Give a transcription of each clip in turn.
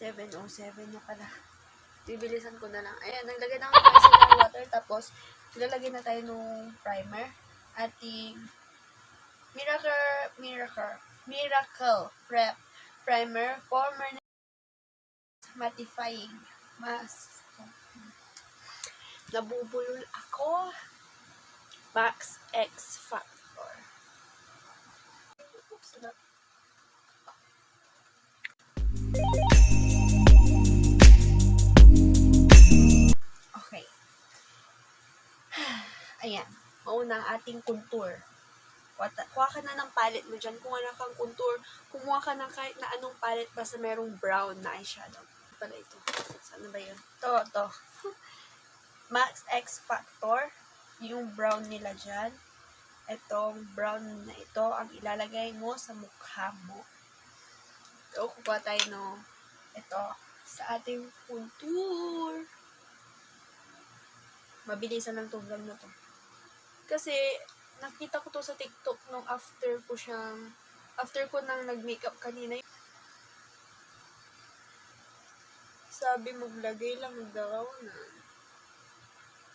7:07 na pala. Bibilisan ko na lang. Ayan, naglagay na ako ng micellar water. Tapos, lalagay na tayo nung primer. Ating Miracle Prep Primer for mattifying mask. Nabubulol ako. Max X Factor. Okay. Ayan. Mauna ang ating contour. Kuha ka na ng palette mo dyan. Kung wala kang contour, kumuha ka ng kahit na anong palette basta merong brown na eyeshadow. Pala ito. Saan ba yun? Ito. Max X Factor. Yung brown nila dyan. Itong brown na ito ang ilalagay mo sa mukha mo. So, kukuha tayo no, ito sa ating contour. Mabilisan lang itong vlog na to. Kasi, nakita ko to sa TikTok nung after ko nang nag-makeup kanina. Sabi maglagay lang daw na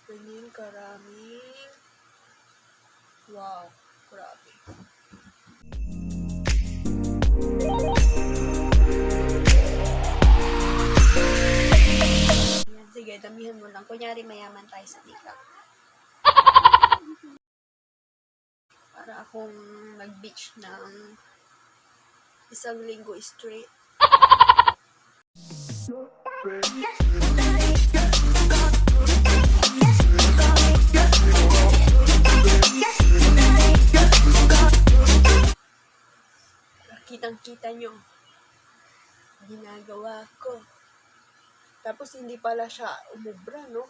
ganyan karaming. Wow, grabe. Yan, sige, damihan mo lang. Kunyari mayaman tayo sa makeup. Para akong nag-beach ng isang linggo straight. Kitang-kita nyo ginagawa ko. Tapos hindi pala siya umubra, no?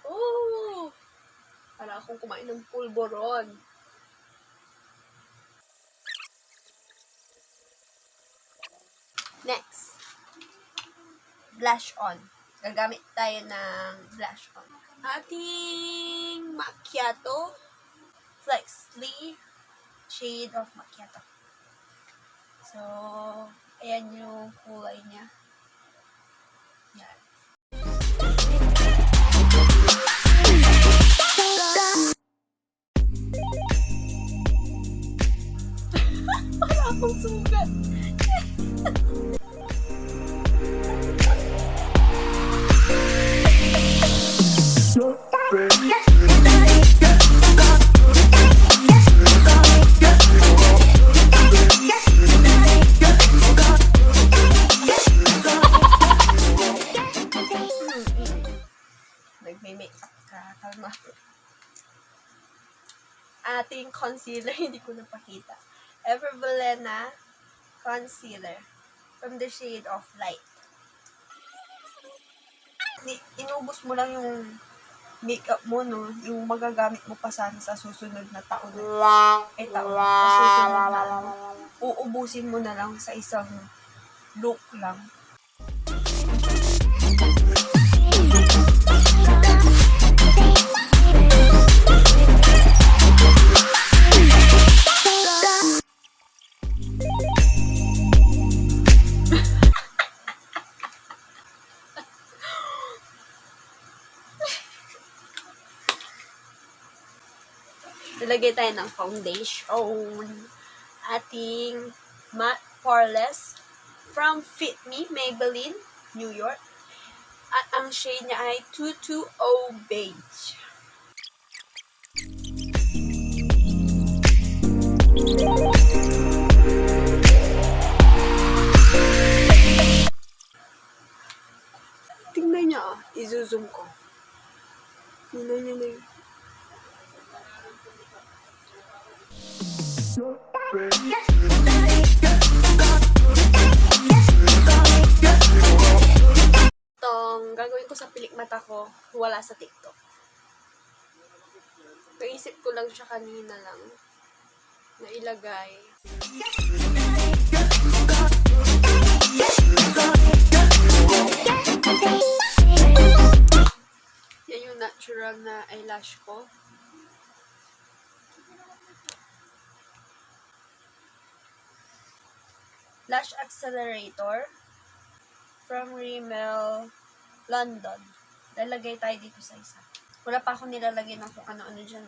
Oh! Para akong kumain ng pulboron. Next. Blush on. Gagamit tayo ng blush on. Ating macchiato. Flexly shade of macchiato. So, ayan yung kulay niya. Yan. Para akong sugat. Nagme-makeup ka. Kalma. Ating concealer, hindi ko napakita. Everbelena concealer from the shade of light. Inubos mo lang yung makeup mo, no? Yung magagamit mo pa sana sa susunod na taon. Sa susunod na uubusin mo na lang sa isang look lang. Ilagay tayo ng foundation. Ating matte poreless from Fit Me, Maybelline, New York. At ang shade niya ay 220 Beige. Tingnan niya, i-zoom ko. Tingnan niya na yun. Itong gagawin ko sa pilik mata ko, wala sa TikTok. Naisip ko lang siya kanina lang na ilagay. Yan yung natural na eyelash ko. Lash Accelerator from Rimmel, London. Lalagay tayo dito sa isa. Wala pa ako nilalagay ng kung ano-ano dyan.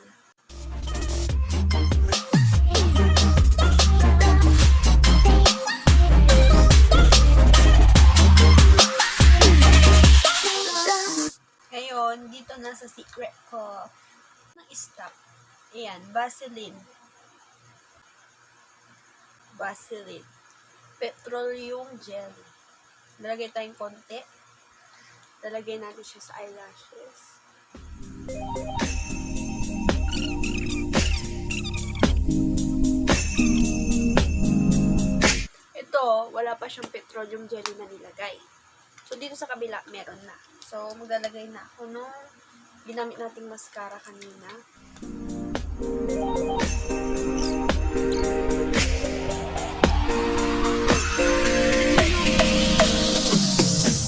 Ngayon, dito na sa secret ko ng stock. Ayan, Vaseline. Petroleum jelly. Lalagay tayong konti. Lalagay natin siya sa eyelashes. Ito, wala pa siyang petroleum jelly na nilagay. So, dito sa kabila, meron na. So, maglalagay na ako nung ginamit nating mascara kanina.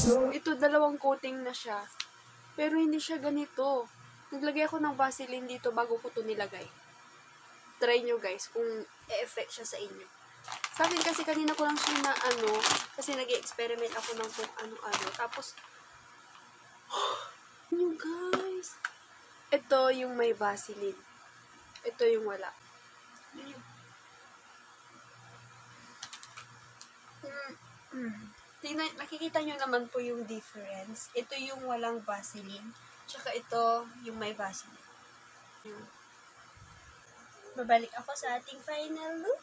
So, ito, dalawang coating na siya. Pero hindi siya ganito. Naglagay ako ng Vaseline dito bago ko ito nilagay. Try nyo guys kung e-effect siya sa inyo. Sa akin kasi kanina ko lang siya na kasi nag-experiment ako ng kung ano-ano. Tapos, yun guys. Ito yung may Vaseline. Ito yung wala. Nakikita nyo naman po yung difference. Ito yung walang Vaseline. Tsaka ito yung may Vaseline. Babalik ako sa ating final look.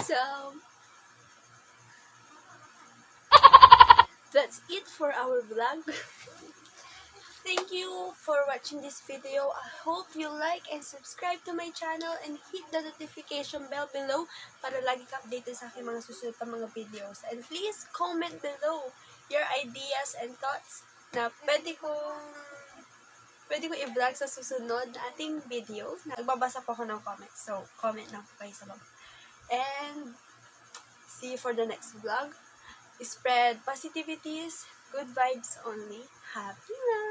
So, that's it for our vlog. Thank you for watching this video. I hope you like and subscribe to my channel and hit the notification bell below para lagi ka updated sa aking mga susunod pa mga videos. And please comment below your ideas and thoughts na pwede kong i-vlog sa susunod na ating videos. Nagbabasa po ako ng comments. So, comment lang po kayo sa baba. And see you for the next vlog. Spread positivities, good vibes only. Happy life!